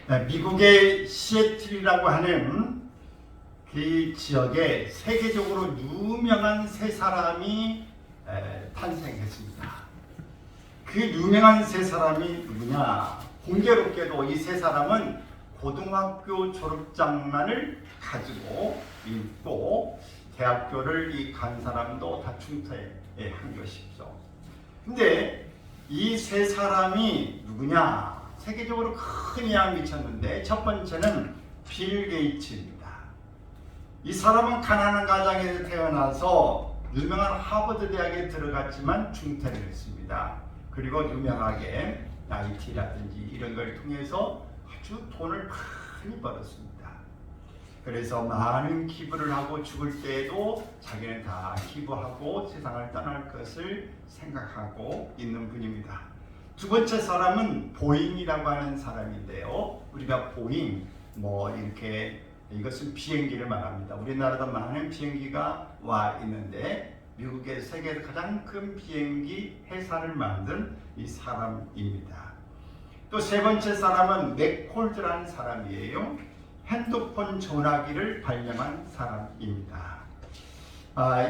미국의 시애틀이라고 하는 그 지역에 세계적으로 유명한 세 사람이 탄생했습니다. 그 유명한 세 사람이 누구냐? 공교롭게도 이 세 사람은 고등학교 졸업장만을 가지고 있고 대학교를 간 사람도 다 중퇴한 것이죠. 근데 이 세 사람이 누구냐? 세계적으로 큰 영향을 미쳤는데 첫 번째는 빌 게이츠입니다. 이 사람은 가난한 가정에서 태어나서 유명한 하버드 대학에 들어갔지만 중퇴를 했습니다. 그리고 유명하게 IT라든지 이런 걸 통해서 아주 돈을 많이 벌었습니다. 그래서 많은 기부를 하고 죽을 때에도 자기는 다 기부하고 세상을 떠날 것을 생각하고 있는 분입니다. 두 번째 사람은 보잉이라고 하는 사람인데요. 우리가 보잉 이렇게 이것은 비행기를 말합니다. 우리나라도 많은 비행기가 와 있는데 미국의 세계에서 가장 큰 비행기 회사를 만든 이 사람입니다. 또 세 번째 사람은 맥콜드라는 사람이에요. 핸드폰 전화기를 발명한 사람입니다.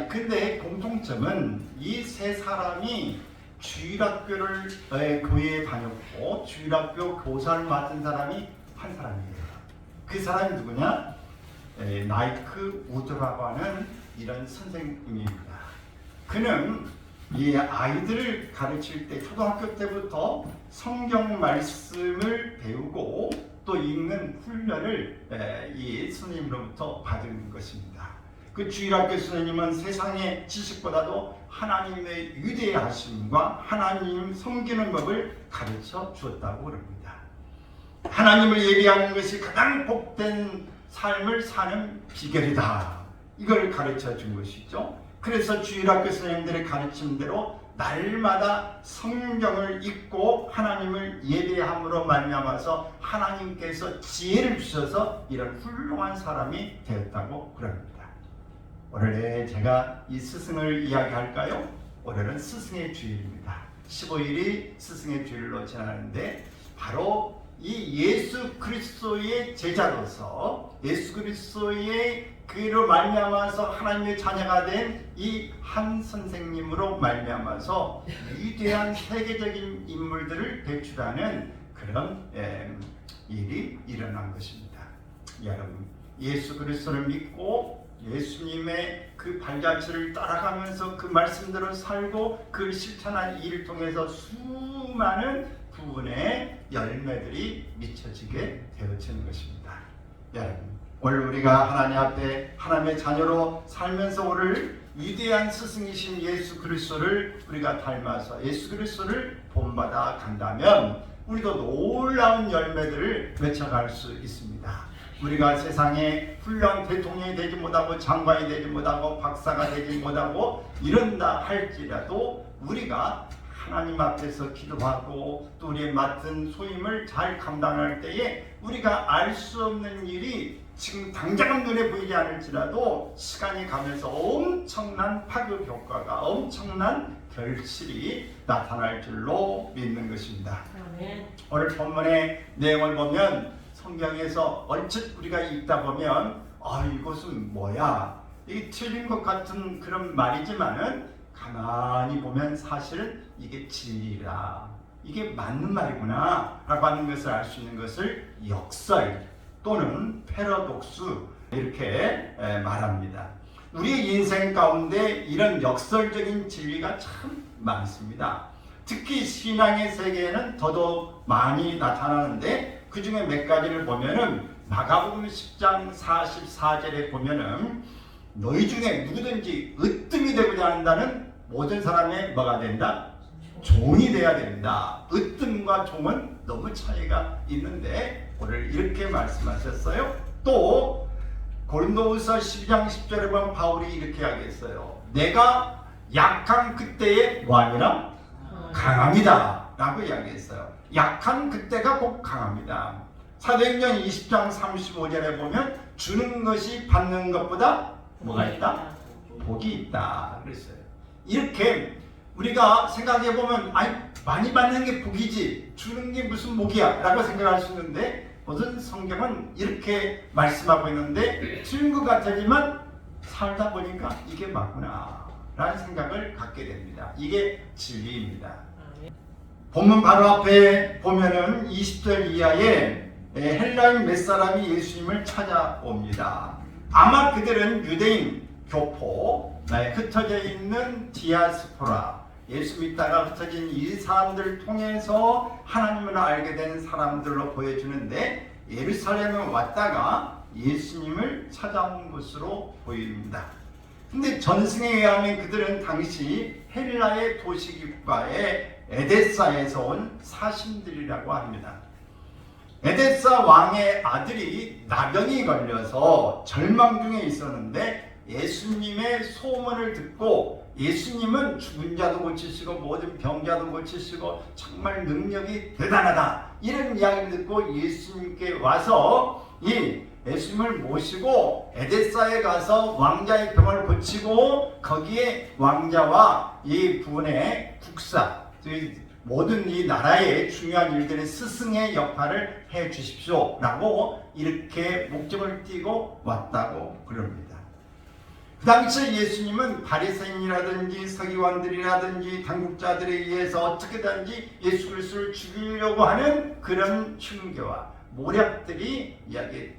근데 공통점은 이 세 사람이 주일학교를 교회에 다녔고 주일학교 교사를 맡은 사람이 한 사람이에요. 그 사람이 누구냐? 나이크 우드라고 하는 이런 선생님입니다. 그는 이 아이들을 가르칠 때 초등학교 때부터 성경 말씀을 배우고 또 읽는 훈련을 이 스님으로부터 받은 것입니다. 그 주일학교 스님은 세상의 지식보다도 하나님의 위대하심과 하나님 섬기는 법을 가르쳐 주었다고 그럽니다. 하나님을 예배하는 것이 가장 복된 삶을 사는 비결이다. 이걸 가르쳐 준 것이죠. 그래서 주일학교 선생님들의 가르침대로 날마다 성경을 읽고 하나님을 예배함으로 말미암아서 하나님께서 지혜를 주셔서 이런 훌륭한 사람이 되었다고 그럽니다. 오늘 제가 이 스승을 이야기할까요? 오늘은 스승의 주일입니다. 15일이 스승의 주일로 지나는데 바로 이 예수 그리스도의 제자로서 예수 그리스도의 그로 말미암아서 하나님의 자녀가 된 이 한 선생님으로 말미암아서 위대한 세계적인 인물들을 배출하는 그런 일이 일어난 것입니다. 여러분, 예수 그리스도를 믿고 예수님의 그 발자취를 따라가면서 그 말씀대로 살고 그 실천한 일을 통해서 수많은 부분의 열매들이 미쳐지게 되어지는 것입니다. 여러분, 오늘 우리가 하나님 앞에 하나님의 자녀로 살면서 오늘 위대한 스승이신 예수 그리스도를 우리가 닮아서 예수 그리스도를 본받아 간다면 우리도 놀라운 열매들을 맺어갈 수 있습니다. 우리가 세상에 훌륭한 대통령이 되지 못하고 장관이 되지 못하고 박사가 되지 못하고 이런다 할지라도 우리가 하나님 앞에서 기도하고 또 우리의 맡은 소임을 잘 감당할 때에 우리가 알 수 없는 일이 지금 당장은 눈에 보이지 않을지라도 시간이 가면서 엄청난 파급 효과가 엄청난 결실이 나타날 줄로 믿는 것입니다. 오늘 본문의 내용을 보면 성경에서 얼핏 우리가 읽다 보면 이것은 뭐야? 이게 틀린 것 같은 그런 말이지만은 가만히 보면 사실은 이게 진리라, 이게 맞는 말이구나 라고 하는 것을 알 수 있는 것을 역설 또는 패러독스 이렇게 말합니다. 우리의 인생 가운데 이런 역설적인 진리가 참 많습니다. 특히 신앙의 세계에는 더더욱 많이 나타나는데 그 중에 몇 가지를 보면은 마가복음 10장 44절에 보면은 너희 중에 누구든지 으뜸이 되고자 한다는 모든 사람의 뭐가 된다? 종이 돼야 된다. 으뜸과 종은 너무 차이가 있는데 오늘 이렇게 말씀하셨어요. 또 고린도후서 12장 10절에 보면 바울이 이렇게 하겠어요. 내가 약한 그때의 뭐하니라? 강함이다 라고 이야기했어요. 약한 그때가 곧 강합니다. 사도행전 20장 35절에 보면 주는 것이 받는 것보다 뭐가 있다? 복이 있다 그랬어요. 이렇게 우리가 생각해 보면 많이 받는 게 복이지 주는 게 무슨 복이야 라고 생각할 수 있는데 무슨 성경은 이렇게 말씀하고 있는데 틀린 것 같지만 살다 보니까 이게 맞구나 라는 생각을 갖게 됩니다. 이게 진리입니다. 본문 바로 앞에 보면은 20절 이하에 헬라인 몇 사람이 예수님을 찾아옵니다. 아마 그들은 유대인 교포, 흩어져 있는 디아스포라, 예수 믿다가 흩어진 이 사람들을 통해서 하나님을 알게 된 사람들로 보여주는데, 예루살렘에 왔다가 예수님을 찾아온 것으로 보입니다. 근데 전승에 의하면 그들은 당시 헬라의 도시국가의 에데사에서 온 사신들이라고 합니다. 에데사 왕의 아들이 나병이 걸려서 절망 중에 있었는데 예수님의 소문을 듣고, 예수님은 죽은 자도 고치시고 모든 병자도 고치시고 정말 능력이 대단하다, 이런 이야기를 듣고 예수님께 와서 이 예수님을 모시고 에데사에 가서 왕자의 병을 고치고, 거기에 왕자와 이 분의 국사, 모든 이 나라의 중요한 일들의 스승의 역할을 해 주십시오 라고 이렇게 목적을 띠고 왔다고 그럽니다. 그 당시에 예수님은 바리새인이라든지 서기관들이라든지 당국자들에 의해서 어떻게든지 예수 그리스도를 죽이려고 하는 그런 흉계와 모략들이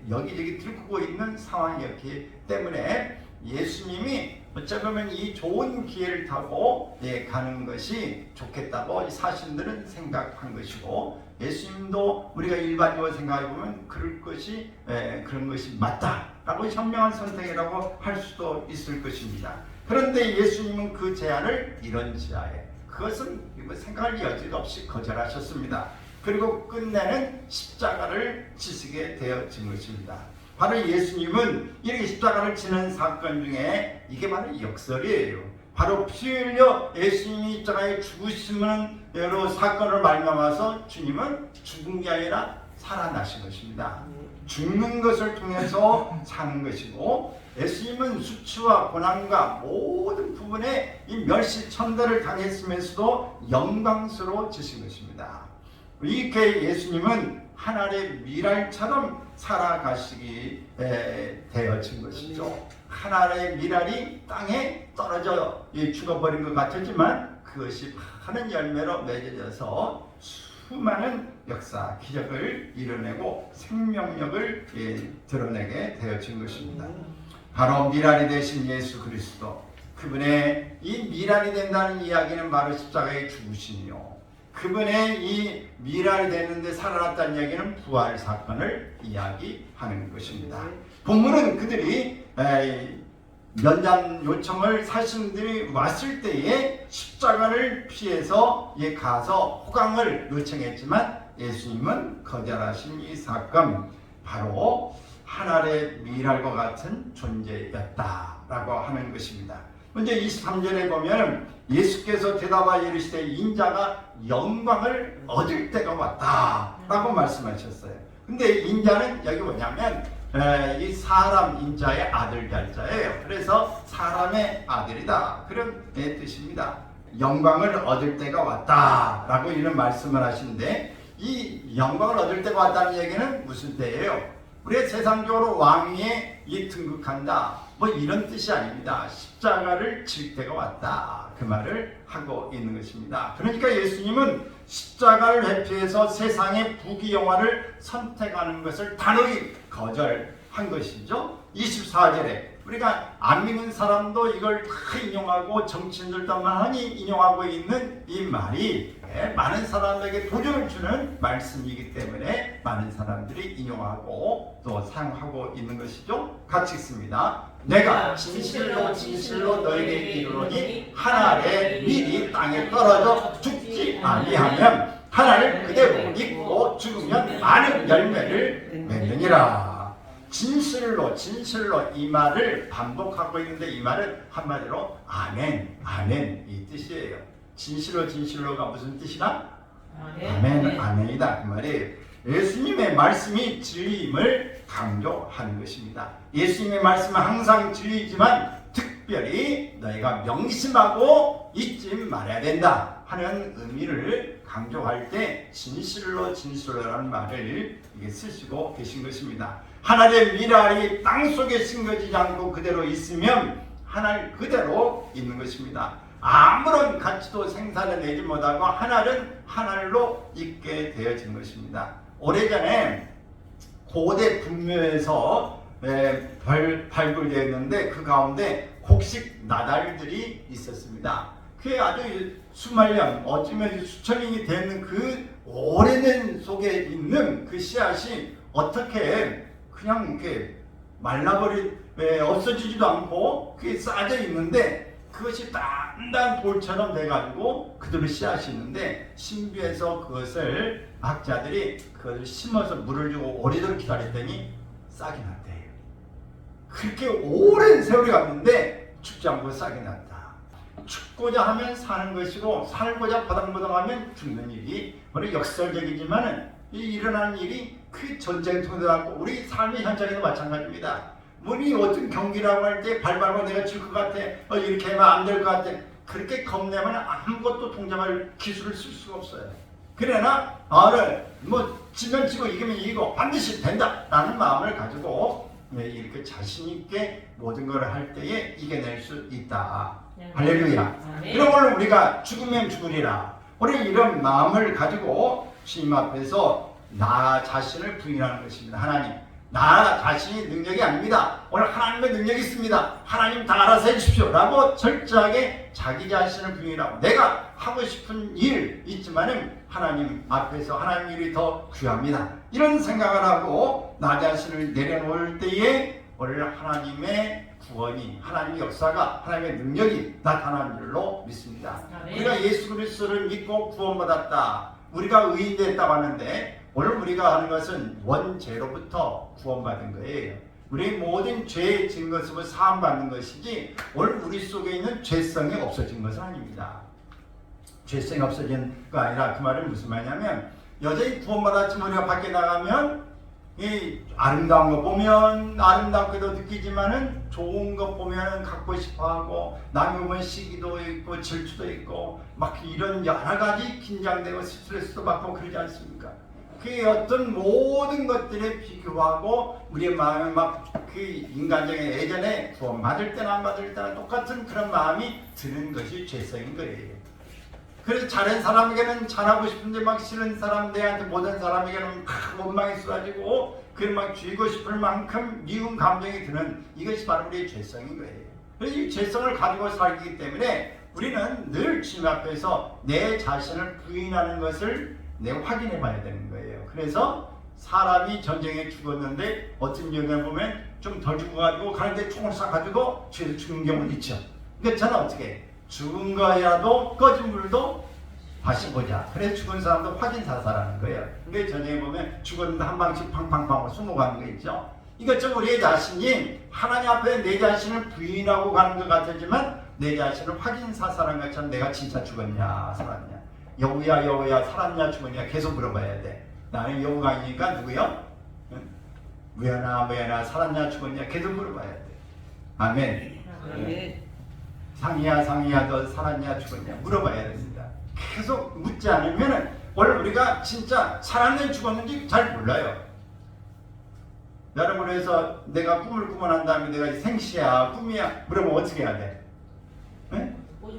여기저기 들고 있는 상황이었기 때문에 예수님이 어쩌면 이 좋은 기회를 타고 가는 것이 좋겠다고 이 사신들은 생각한 것이고, 예수님도 우리가 일반적으로 생각해보면 그런 것이 맞다라고 현명한 선택이라고 할 수도 있을 것입니다. 그런데 예수님은 그 제안을 이런 지하에, 그것은 생각할 여지가 없이 거절하셨습니다. 그리고 끝내는 십자가를 지시게 되어진 것입니다. 바로 예수님은 이렇게 십자가를 지는 사건 중에 이게 바로 역설이에요. 바로 피 흘려 예수님이 십자가에 죽으심으로 사건을 말미암아서 주님은 죽은 게 아니라 살아나신 것입니다. 죽는 것을 통해서 사는 것이고, 예수님은 수치와 고난과 모든 부분에 이 멸시천대를 당했으면서도 영광스러워지신 것입니다. 이렇게 예수님은 하늘의 미랄처럼 살아가시기 되어진 것이죠. 하늘의 미랄이 땅에 떨어져 죽어버린 것 같았지만 그것이 많은 열매로 맺어져서 수많은 역사, 기적을 이뤄내고 생명력을 드러내게 되어진 것입니다. 바로 미랄이 되신 예수 그리스도, 그분의 이 미랄이 된다는 이야기는 바로 십자가의 죽으심이요, 그분의 이 미랄이 되는데 살아났다는 이야기는 부활 사건을 이야기하는 것입니다. 본문은 그들이 면담 요청을 사신들이 왔을 때에 십자가를 피해서 가서 호강을 요청했지만 예수님은 거절하신 이 사건, 바로 하늘의 미랄과 같은 존재였다라고 하는 것입니다. 먼저 23절에 보면 예수께서 대답하여 이르시되 인자가 영광을 얻을 때가 왔다라고 말씀하셨어요. 근데 인자는 여기 뭐냐면 이 사람 인자의 아들 자자예요. 그래서 사람의 아들이다, 그런 뜻입니다. 영광을 얻을 때가 왔다라고 이런 말씀을 하시는데, 이 영광을 얻을 때가 왔다는 얘기는 무슨 때예요? 우리가 세상적으로 왕위에 등극한다, 이런 뜻이 아닙니다. 십자가를 질 때가 왔다, 그 말을 하고 있는 것입니다. 그러니까 예수님은 십자가를 회피해서 세상의 부귀영화를 선택하는 것을 단호히 거절한 것이죠. 24절에 우리가 안 믿는 사람도 이걸 다 인용하고 정치인들도 많이 인용하고 있는 이 말이 많은 사람에게 도전을 주는 말씀이기 때문에 많은 사람들이 인용하고 또 사용하고 있는 것이죠. 같이 읽습니다. 내가 진실로 진실로 너에게 이르노니 하늘의 밀이 땅에 떨어져 죽지 아니하면 하나를 그대로 믿고 죽으면 많은 열매를 맺느니라. 진실로 진실로 이 말을 반복하고 있는데, 이 말은 한마디로 아멘, 아멘 이 뜻이에요. 진실로 진실로가 무슨 뜻이다? 아멘, 아멘이다 그 말이에요. 예수님의 말씀이 진리임을 강조하는 것입니다. 예수님의 말씀은 항상 진리이지만 특별히 너희가 명심하고 잊지 말아야 된다 하는 의미를 강조할 때 진실로 진실로라는 말을 이게 쓰시고 계신 것입니다. 하나님의 미랄이 땅속에 심겨지지 않고 그대로 있으면 하늘 그대로 있는 것입니다. 아무런 가치도 생산해내지 못하고 하늘은 하늘로 있게 되어진 것입니다. 오래전에 고대 분묘에서 발굴되었는데 그 가운데 곡식 나달들이 있었습니다. 그게 아주 수만년 어쩌면 수천년이 되는 그 오래된 속에 있는 그 씨앗이 어떻게 그냥 이렇게 없어지지도 않고 그게 쌓여 있는데 그것이 단단한 돌처럼 돼가지고 그대로 씨앗이 있는데 신비해서 그것을 학자들이 그것을 심어서 물을 주고 오래도록 기다렸더니 싹이 났대요. 그렇게 오랜 세월이 갔는데 죽지 않고 싹이 났다. 죽고자 하면 사는 것이고 살고자 버당버당하면 죽는 일이 우리 역설적이지만 일어나는 일이 그 전쟁통도 났고 우리 삶의 현장에도 마찬가지입니다. 우리 어떤 경기라고 할 때 발발고 내가 질 것 같아 이렇게 하면 안 될 것 같아 그렇게 겁내면 아무것도 동작할 기술을 쓸 수가 없어요. 그러나 지면 지고 이기면 이기고 반드시 된다 라는 마음을 가지고 이렇게 자신 있게 모든 걸 할 때에 이겨낼 수 있다. 할렐루야. 그런 걸로 우리가 죽으면 죽으리라. 우리 이런 마음을 가지고 주님 앞에서 나 자신을 부인하는 것입니다. 하나님, 나 자신이 능력이 아닙니다. 오늘 하나님의 능력이 있습니다. 하나님 다 알아서 해주십시오 라고 철저하게 자기 자신을 부인하고 내가 하고 싶은 일 있지만은 하나님 앞에서 하나님 일이 더 귀합니다. 이런 생각을 하고 나 자신을 내려놓을 때에 오늘 하나님의 구원이 하나님의 역사가 하나님의 능력이 나타나는 줄로 믿습니다. 우리가 예수 그리스도를 믿고 구원받았다. 우리가 의인됐다고 하는데 오늘 우리가 하는 것은 원죄로부터 구원받은 거예요. 우리 모든 죄의 증거습을 사함받는 것이지 오늘 우리 속에 있는 죄성이 없어진 것은 아닙니다. 죄성이 없어진 거 아니라 그 말은 무슨 말이냐면 여전히 구원받았지만 우리가 밖에 나가면 이 아름다운 거 보면 아름답게도 느끼지만은 좋은 거 보면 갖고 싶어하고 남이 보면 시기도 있고 질투도 있고 막 이런 여러 가지 긴장되고 스트레스도 받고 그러지 않습니까? 그 어떤 모든 것들에 비교하고 우리의 마음에 막 그 인간적인 예전에 구원받을 때나 안 받을 때나 똑같은 그런 마음이 드는 것이 죄성인 거예요. 그래서 잘한 사람에게는 잘하고 싶은데 막 싫은 사람 내한테 못한 사람에게는 막 원망이 쏟아지고 그를 막 죽이고 싶을 만큼 미운 감정이 드는 이것이 바로 우리의 죄성인 거예요. 그래서 이 죄성을 가지고 살기 때문에 우리는 늘 주님 앞에서 내 자신을 부인하는 것을 확인해 봐야 되는 거예요. 그래서 사람이 전쟁에 죽었는데 어떤 경우에 보면 좀 덜 죽어가지고 가는데 총을 쏴가지고 죄에서 죽는 경우는 있죠. 그러니까 저는 어떻게 죽은 거라도 꺼진 물도 다시 보자. 그래서 죽은 사람도 확인 사살하는 거예요. 근데 전쟁에 보면 죽었는데 한 방씩 팡팡팡 숨어가는 거 있죠. 이것처럼 우리의 자신이 하나님 앞에 내 자신을 부인하고 가는 것 같았지만 내 자신을 확인 사살한 것처럼 내가 진짜 죽었냐 살았냐 여우야 여우야 살았냐 죽었냐 계속 물어봐야 돼. 나는 여우가 아니니까 누구요? 무야나 살았냐 죽었냐 계속 물어봐야 돼. 아멘. 아멘. 상이야 너 살았냐 죽었냐 물어봐야 됩니다. 계속 묻지 않으면 오늘 우리가 진짜 살았는지 죽었는지 잘 몰라요. 여러분 그래서 내가 꿈을 꾸고 난 다음에 내가 생시야 꿈이야 물어보면 어떻게 해야 돼?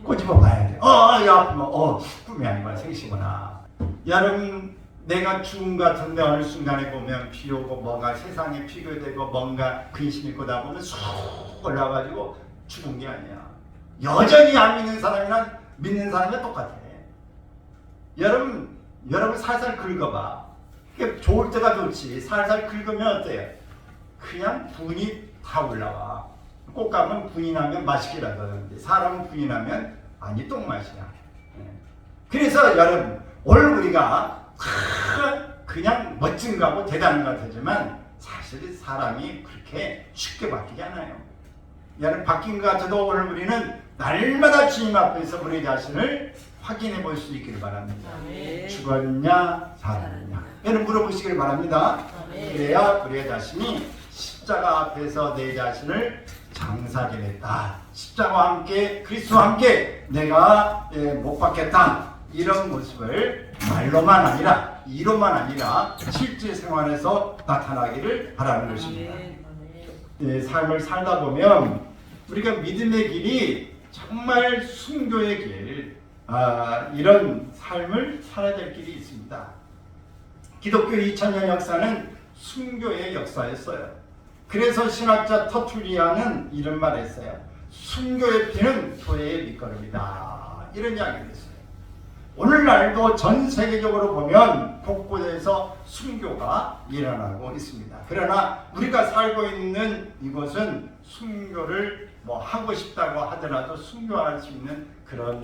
꼬집어 봐야 돼. 야 꿈이 아니구나 생시구나. 여러분 내가 죽은 것 같은데 어느 순간에 보면 비 오고 뭔가 세상에 비교되고 뭔가 근심 있고 다 보면 쑥 올라가지고 죽은 게 아니야. 여전히 안 믿는 사람이랑 믿는 사람이 똑같아. 여러분 살살 긁어봐. 좋을 때가 좋지. 살살 긁으면 어때요? 그냥 분이 다 올라와. 꽃감은 분이 나면 맛있기라도 하는데 사람은 분이 나면 아니 똥맛이야. 그래서 여러분 오늘 우리가 그냥 멋진 거하고 대단한 것 같지만 사실 사람이 그렇게 쉽게 바뀌지 않아요. 여러분 바뀐 것 같아도 오늘 우리는 날마다 주님 앞에서 우리 자신을 확인해 볼 수 있기를 바랍니다. 아멘. 죽었냐 살았냐 여러분 물어보시길 바랍니다. 아멘. 그래야 우리 자신이 십자가 앞에서 내 자신을 장사지냈다. 십자가와 함께 그리스도와 함께 내가 못 받겠다. 이런 모습을 말로만 아니라 이로만 아니라 실제 생활에서 나타나기를 바라는 것입니다. 삶을 살다 보면 우리가 믿음의 길이 정말 순교의 길, 이런 삶을 살아야 될 길이 있습니다. 기독교 2000년 역사는 순교의 역사였어요. 그래서 신학자 터툴리안은 이런 말을 했어요. 순교의 피는 교회의 밑거름이다. 이런 이야기를 했어요. 오늘날도 전 세계적으로 보면 곳곳에서 순교가 일어나고 있습니다. 그러나 우리가 살고 있는 이곳은 순교를 하고 싶다고 하더라도 순교할 수 있는 그런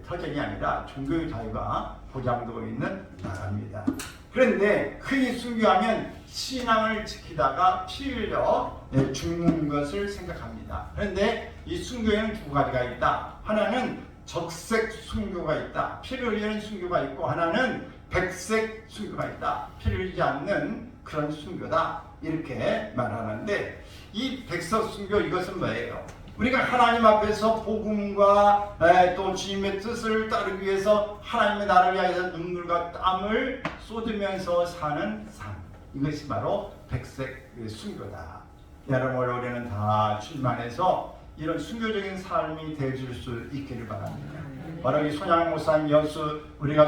터전이 아니라 종교의 자유가 보장되고 있는 나라입니다. 그런데 흔히 순교하면 신앙을 지키다가 피 흘려 죽는 것을 생각합니다. 그런데 이 순교에는 두 가지가 있다. 하나는 적색 순교가 있다. 피를 흘리는 순교가 있고, 하나는 백색 순교가 있다. 피를 흘리지 않는 그런 순교다. 이렇게 말하는데, 이 백색 순교, 이것은 뭐예요? 우리가 하나님 앞에서 복음과 또 주님의 뜻을 따르기 위해서 하나님의 나라를 위해서 눈물과 땀을 쏟으면서 사는 삶, 이것이 바로 백색 순교다. 여러분, 올해는 다 출만해서 이런 순교적인 삶이 되어줄 수 있기를 바랍니다. 바로 이 손양 목사님 여수 우리가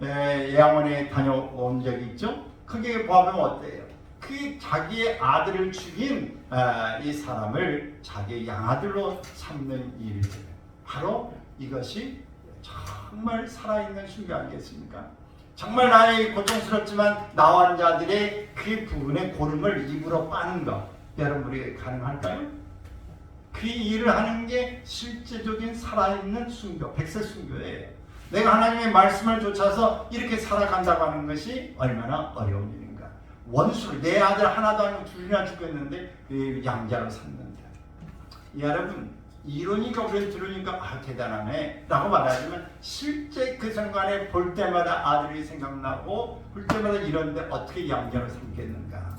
예양원에 다녀온 적이 있죠? 거기에 보면 어때요? 그 자기의 아들을 죽인 이 사람을 자기의 양아들로 삼는 일들, 바로 이것이 정말 살아있는 순교 아니겠습니까? 정말 나의 고통스럽지만 나와 자들의 그 부분의 고름을 입으로 빠는 것, 여러분 우리가 가능할까요? 그 일을 하는 게 실제적인 살아있는 순교, 백색 순교예요. 내가 하나님의 말씀을 좇아서 이렇게 살아간다고 하는 것이 얼마나 어려운 일인가. 원수를, 내 아들 하나도 아니고 둘이나 죽였는데 그 양자로 삼는다. 여러분, 이러니까 우리는 들으니까 대단하네 라고 말하지만 실제 그 순간에 볼 때마다 아들이 생각나고 볼 때마다 이런데 어떻게 양자로 삼겠는가.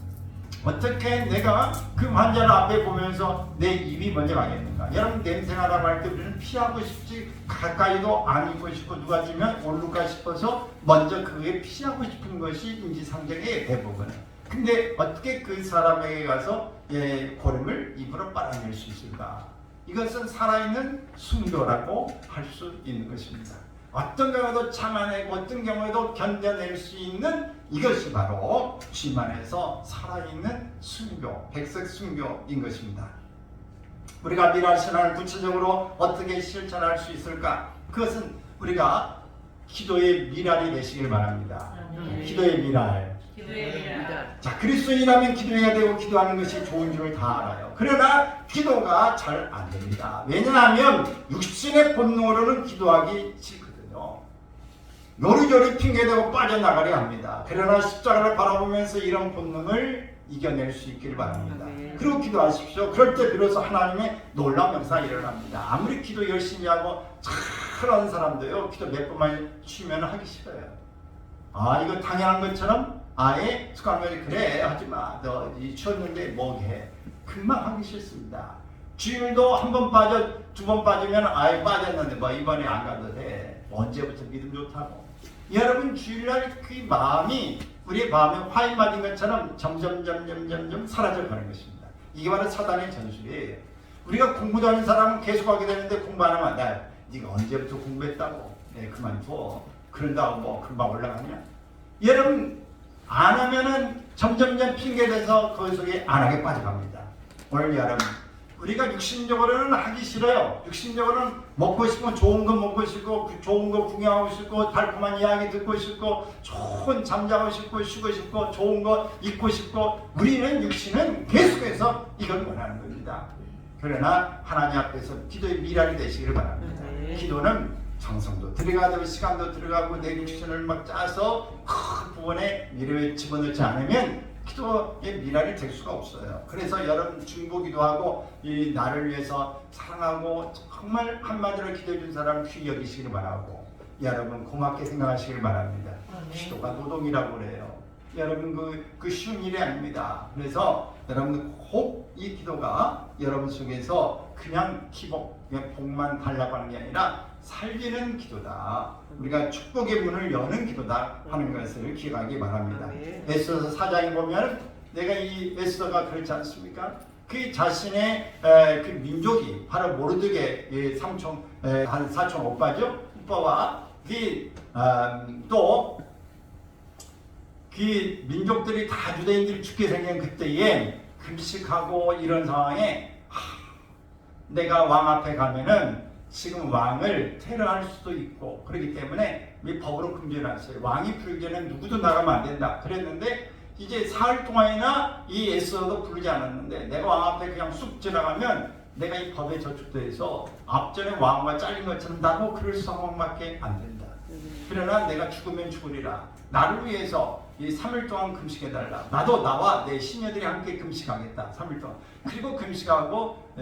어떻게 내가 그 환자를 앞에 보면서 내 입이 먼저 가겠는가. 여러분, 냄새나라고 할 때 우리는 피하고 싶지, 가까이도 안 있고 싶고, 누가 주면 오를까 싶어서 먼저 그게 피하고 싶은 것이 인지상정의 대부분은. 근데 어떻게 그 사람에게 가서 고름을 입으로 빨아낼 수 있을까. 이것은 살아있는 순교라고 할 수 있는 것입니다. 어떤 경우도 참아내고 어떤 경우도 견뎌낼 수 있는 이것이 바로 주님 안에서 살아있는 순교, 백색 순교인 것입니다. 우리가 미랄 신앙을 구체적으로 어떻게 실천할 수 있을까? 그것은 우리가 기도의 미랄이 되시길 바랍니다. 기도의 미랄. 자, 그리스도인이라면 기도해야 되고 기도하는 것이 좋은 줄 다 알아요. 그러나 기도가 잘 안 됩니다. 왜냐하면 육신의 본능으로는 기도하기 싫거든요. 요리조리 핑계대고 빠져나가려 합니다. 그러나 십자가를 바라보면서 이런 본능을 이겨낼 수 있기를 바랍니다. 그리고 기도하십시오. 그럴 때 비로소 하나님의 놀라운 역사가 일어납니다. 아무리 기도 열심히 하고 착한 사람도요, 기도 몇 번만 쉬면 하기 싫어요. 이거 당연한 것처럼 아예 습관을 그래 하지마, 너 쉬었는데 뭐게, 금방 하기 싫습니다. 주일도 한 번 빠져 두 번 빠지면 아예 빠졌는데 이번에 안 가도 돼. 언제부터 믿음 좋다고. 여러분, 주일날 그 마음이 우리의 마음에 화인 맞은 것처럼 점점 사라져가는 것입니다. 이게 바로 사단의 전술이에요. 우리가 공부도 하는 사람은 계속하게 되는데 공부 안 하면 네가 언제부터 공부했다고, 그만둬. 그런다고 금방 올라가냐? 여러분, 안 하면은 점점 핑계대서 그 속에 안 하게 빠져갑니다. 오늘 여러분, 우리가 육신적으로는 하기 싫어요. 육신적으로는 먹고 싶고 좋은 거 먹고 싶고 좋은 거 구경하고 싶고 달콤한 이야기 듣고 싶고 좋은 잠자고 싶고 쉬고 싶고 좋은 거 입고 싶고, 우리는 육신은 계속해서 이걸 원하는 겁니다. 그러나 하나님 앞에서 기도의 미랄이 되시기를 바랍니다. 기도는 정성도 들어가고 시간도 들어가고 내 육신을 막 짜서 큰 부분에 미래에 집어넣지 않으면 기도의 미랄이 될 수가 없어요. 그래서 여러분, 중보기도하고 이 나를 위해서 사랑하고 정말 한마디로 기도해 준 사람 귀히 여기시길 바라고, 여러분 고맙게 생각하시길 바랍니다. 기도가 노동이라고 그래요. 여러분, 그 쉬운 일이 아닙니다. 그래서 여러분 꼭 이 기도가 여러분 속에서 그냥 복만 달라고 하는 게 아니라 살리는 기도다. 우리가 축복의 문을 여는 기도다 하는 것을 기억하기 바랍니다. 에스더 4장에 보면 내가 이 에스더가 그렇지 않습니까? 그 자신의 그 민족이 바로 모르드게 삼촌 한 사촌 오빠죠. 오빠와 또 그 민족들이 다 유대인들이 죽게 생긴 그때에 금식하고 이런 상황에 내가 왕 앞에 가면은 지금 왕을 테러할 수도 있고 그렇기 때문에 이 법으로 금지해놨어요. 왕이 불교는 누구도 나가면 안 된다 그랬는데 이제 사흘 동안이나 이 에스더도 부르지 않았는데 내가 왕 앞에 그냥 쑥 지나가면 내가 이 법에 저축돼서 앞전에 왕과 잘린 것처럼 나도 그럴 상황밖에 안 된다. 그러나 내가 죽으면 죽으리라. 나를 위해서 이 3일 동안 금식해달라. 나도 나와 내 시녀들이 함께 금식하겠다. 3일 동안. 그리고 금식하고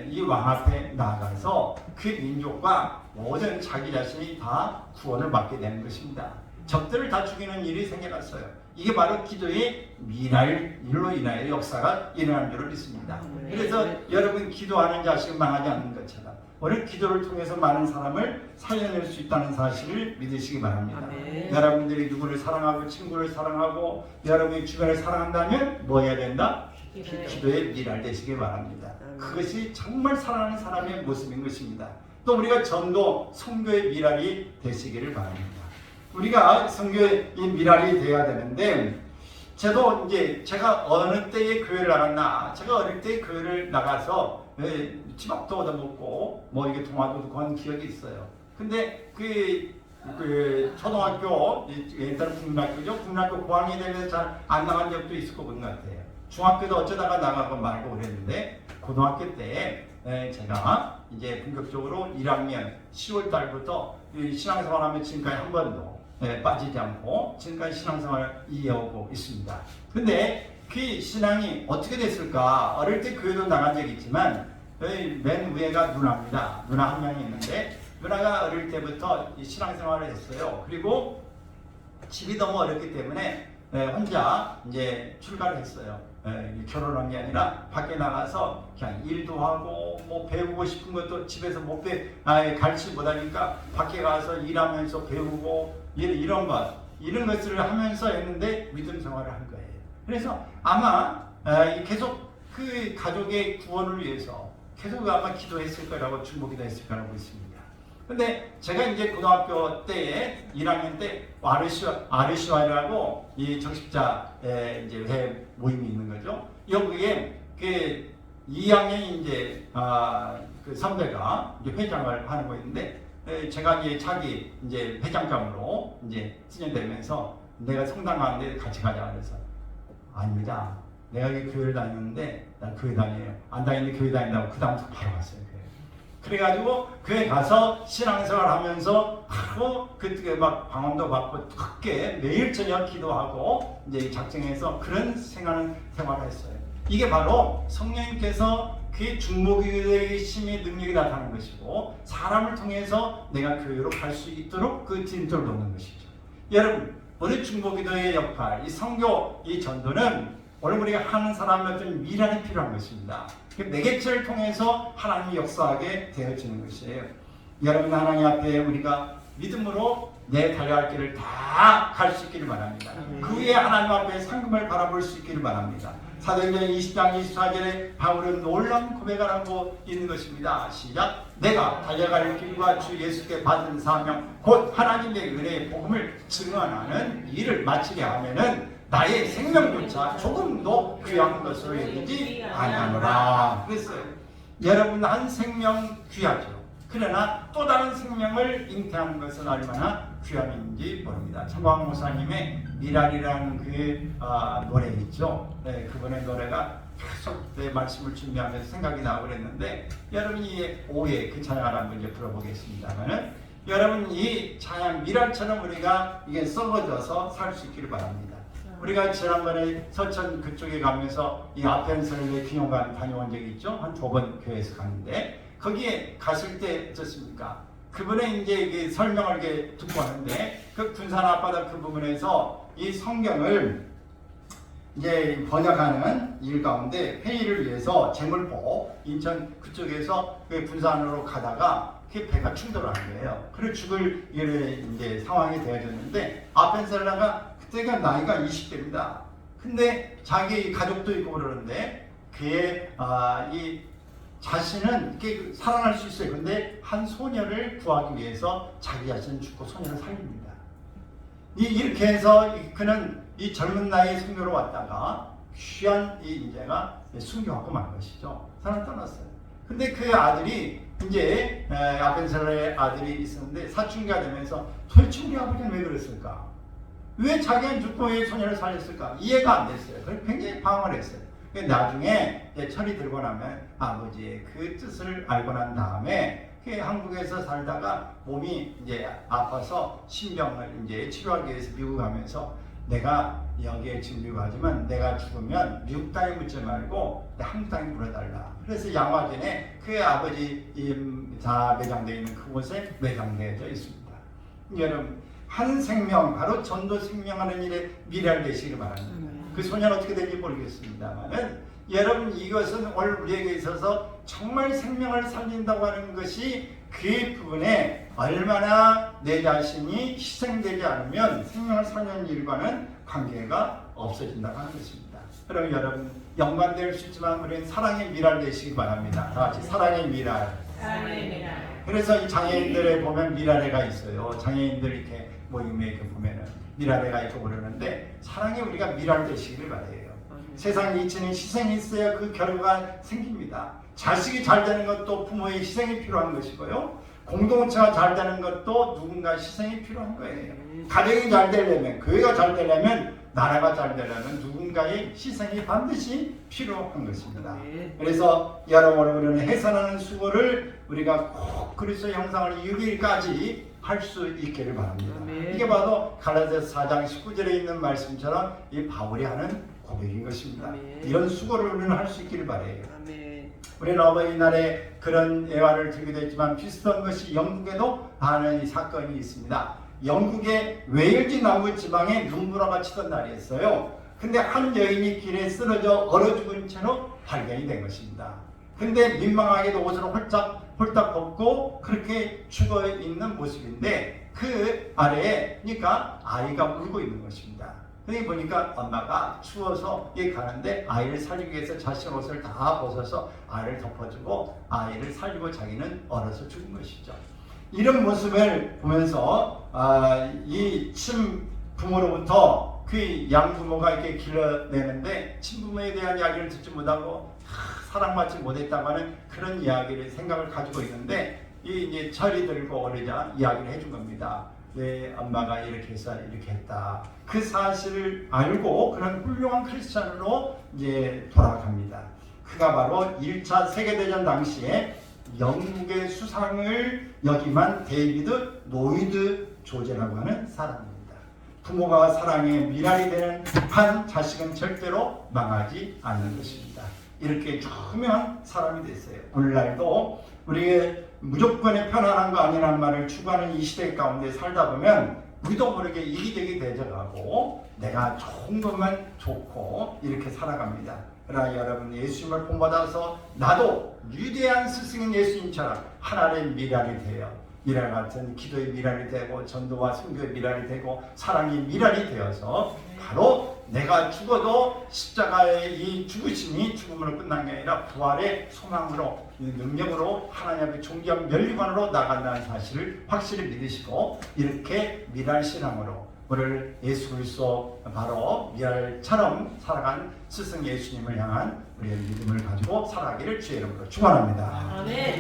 이 왕 앞에 나가서 그 민족과 모든 자기 자신이 다 구원을 받게 되는 것입니다. 적들을 다 죽이는 일이 생겨났어요. 이게 바로 기도의 일로 인하여 역사가 일어난 줄을 믿습니다. 그래서 여러분 기도하는 자식은 망하지 않는 것처럼 오늘 기도를 통해서 많은 사람을 살려낼 수 있다는 사실을 믿으시기 바랍니다. 여러분들이 누구를 사랑하고 친구를 사랑하고 여러분의 주변을 사랑한다면 뭐 해야 된다? 기도의 미랄 되시기 바랍니다. 그것이 정말 사랑하는 사람의 모습인 것입니다. 또 우리가 전도 선교의 미랄이 되시기를 바랍니다. 우리가 선교의 이 미랄이 되어야 되는데 저도 이제 제가 어느 때에 교회를 나갔나 제가 어릴 때 교회를 나가서 집 앞도 얻어먹고 뭐 이게 동화도 건 기억이 있어요. 근데 그 초등학교 옛날 국민학교죠. 국민학교 고학년이 되면서 잘 안 나간 적도 있을 것 같아요. 중학교도 어쩌다가 나가고 말고 그랬는데 고등학교 때 제가 이제 본격적으로 1학년 10월 달부터 신앙생활하면 지금까지 한 번도 빠지지 않고 지금까지 신앙생활을 이어오고 있습니다. 근데 그 신앙이 어떻게 됐을까? 어릴 때 교회도 나간 적이 있지만 맨 위에가 누나입니다. 누나 한 명이 있는데 누나가 어릴 때부터 신앙생활을 했어요. 그리고 집이 너무 어렵기 때문에 혼자 이제 출가를 했어요. 결혼한 게 아니라 밖에 나가서 그냥 일도 하고 뭐 배우고 싶은 것도 집에서 못 가르치 못하니까 밖에 가서 일하면서 배우고 이런 것을 하면서 했는데 믿음 생활을 한 거예요. 그래서 아마 계속 그 가족의 구원을 위해서 계속 아마 기도했을 거라고 중보기도 했을 거라고 있습니다. 근데 제가 이제 고등학교 때에 1학년 때 아르시와라고 이 적십자 이제 회 모임이 있는 거죠. 여기에 그 2학년 이제 그 선배가 이제 회장을 하는 거였는데 제가 이제 자기 이제 회장감으로 이제 승인되면서 내가 성당 가는데 같이 가자 그래서 아닙니다. 내가 여기 교회를 다니는데 나 교회 다녀요. 안 다니는데 교회 다닌다고 그 다음부터 바로 갔어요. 그래가지고 교회 가서 신앙생활 하면서 하고 그때 막 방언도 받고 크게 매일 저녁 기도하고 이제 작정해서 그런 생활을 했어요. 이게 바로 성령님께서 그 중보기도의 힘의 능력이 나타나는 것이고 사람을 통해서 내가 교회로 갈 수 있도록 그 진도를 놓는 것이죠. 여러분 우리 중보기도의 역할, 이 선교, 이 전도는 오늘 우리가 하는 사람의 어떤 미랄이 필요한 것입니다. 매개체를 통해서 하나님이 역사하게 되어지는 것이에요. 여러분 하나님 앞에 우리가 믿음으로 내 달려갈 길을 다 갈 수 있기를 바랍니다. 그 위에 하나님 앞에 상금을 바라볼 수 있기를 바랍니다. 사도행전 20장 24절에 바울은 놀라운 고백을 하고 있는 것입니다. 시작. 내가 달려갈 길과 주 예수께 받은 사명 곧 하나님의 은혜의 복음을 증언하는 일을 마치게 하면은 나의 생명조차 조금도 귀한 것으로 여기지 아니하노라 그랬어요. 여러분 한 생명 귀하죠. 그러나 또 다른 생명을 잉태하는 것은 얼마나 귀함인지 모릅니다. 차광 목사님의 미랄이라는 그 노래 있죠. 그분의 노래가 계속 내 말씀을 준비하면서 생각이 나고 그랬는데 여러분이 오후에 그 찬양을 한번 이제 불러보겠습니다만은 여러분 이 찬양 미랄처럼 우리가 이게 썩어져서 살 수 있기를 바랍니다. 우리가 지난번에 서천 그쪽에 가면서 이 아펜설의 기념관 다녀온 적이 있죠. 한 2번 교회에서 갔는데 거기에 갔을 때 어떻습니까? 그분의 이제 설명을 이렇게 듣고 하는데 그 군산 앞바다 그 부분에서 이 성경을 이제 번역하는 일 가운데 회의를 위해서 재물포 인천 그쪽에서 그 군산으로 가다가 그 배가 충돌한 거예요. 그래 죽을 이제 상황이 되어졌는데 아벤셀라가 그때가 나이가 20대입니다. 근데 자기 가족도 있고 그러는데 그의 이 자신은 이렇게 살아날 수 있어요. 근데 한 소녀를 구하기 위해서 자기 자신은 죽고 소녀를 살립니다. 이렇게 해서 그는 이 젊은 나이에 순교로 왔다가 귀한 이 인재가 순교하고 만 것이죠. 사람 떠났어요. 근데 그 아들이 이제 아벤셀라의 아들이 있었는데 사춘기가 되면서 도대체 우리 아버지는 왜 그랬을까? 왜 자기는 죽고 왜 소녀를 살렸을까? 이해가 안 됐어요. 그래서 굉장히 방황을 했어요. 나중에 철이 들고 나면 아버지의 그 뜻을 알고 난 다음에 한국에서 살다가 몸이 이제 아파서 신병을 이제 치료하기 위해서 미국 가면서 내가 여기에 지금 미국하지만 내가 죽으면 미국 땅에 묻지 말고 한국 땅에 물어달라. 그래서 양화전에 그 아버지 다 매장되어 있는 그곳에 매장되어져 있습니다. 여러분 한 생명 바로 전도 생명하는 일에 미래를 내시기를 바랍니다. 그 소녀는 어떻게 될지 모르겠습니다만은 여러분 이것은 오늘 우리에게 있어서 정말 생명을 살린다고 하는 것이 그 부분에 얼마나 내 자신이 희생되지 않으면 생명을 살리는 일과는 관계가 없어진다고 하는 것입니다. 그럼 여러분 연관될 수 있지만 우리는 사랑의 미랄 되시기 바랍니다. 다 같이 사랑의 미랄. 사랑의 미랄. 그래서 이 장애인들에 보면 미랄회가 있어요. 장애인들 이렇게 모임에 이렇게 보면은 미랄회가 있고 그러는데 사랑에 우리가 미랄 되시기를 바래요. 세상 이치는 희생이 있어야 그 결과가 생깁니다. 자식이 잘 되는 것도 부모의 희생이 필요한 것이고요. 공동체가 잘 되는 것도 누군가 희생이 필요한 거예요. 가정이 잘 되려면, 교회가 잘 되려면, 나라가 잘 되려면 누군가의 희생이 반드시 필요한 것입니다. 그래서 여러분 우리는 해산하는 수고를 우리가 꼭 그리스도의 형상을 이루기까지 할 수 있기를 바랍니다. 이게 바로 갈라디아서 4장 19절에 있는 말씀처럼 이 바울이 하는 고백인 것입니다. 이런 수고를 우리는 할 수 있기를 바라요. 우리는 어버이날에 그런 예화를 들기도 했지만 비슷한 것이 영국에도 하는 이 사건이 있습니다. 영국의 웨일즈 남부 지방에 눈보라가 치던 날이었어요. 근데 한 여인이 길에 쓰러져 얼어 죽은 채로 발견이 된 것입니다. 근데 민망하게도 옷을 홀딱 벗고 그렇게 죽어 있는 모습인데 그 아래에 그러니까 아이가 울고 있는 것입니다. 그러니 보니까 엄마가 추워서 가는데 아이를 살리기 위해서 자신 옷을 다 벗어서 아이를 덮어주고 아이를 살리고 자기는 얼어서 죽은 것이죠. 이런 모습을 보면서 이 친부모로부터 그 양부모가 이렇게 길러내는데 친부모에 대한 이야기를 듣지 못하고 사랑받지 못했다고 하는 그런 이야기를 생각을 가지고 있는데 이제 철이 들고 어리자 이야기를 해준 겁니다. 내 엄마가 이렇게 해서 이렇게 했다. 그 사실을 알고 그런 훌륭한 크리스찬으로 이제 돌아갑니다. 그가 바로 1차 세계대전 당시에 영국의 수상을 역임한 데이비드 노이드 조제라고 하는 사람입니다. 부모가 사랑의 미랄이 되는 한 자식은 절대로 망하지 않는 것입니다. 이렇게 유명한 사람이 됐어요. 오늘날도 우리의 무조건의 편안함과 아니란 말을 추구하는 이 시대 가운데 살다 보면 우리도 모르게 이기적이 되져가고 내가 좋은 것만 좋고 이렇게 살아갑니다. 그러나 여러분 예수님을 본받아서 나도 위대한 스승인 예수님처럼 하나님의 미랄이 되어 미랄 같은 기도의 미랄이 되고 전도와 선교의 미랄이 되고 사랑의 미랄이 되어서 바로 내가 죽어도 십자가의 이 죽으심이 죽음으로 끝난 게 아니라 부활의 소망으로 능력으로 하나님 앞에 존귀한 면류관으로 나간다는 사실을 확실히 믿으시고 이렇게 미랄 신앙으로 우리를 예수 그리스도 바로 미랄처럼 살아간 스승 예수님을 향한 우리의 믿음을 가지고 살아가기를 주의 이름으로 축원합니다. 아멘.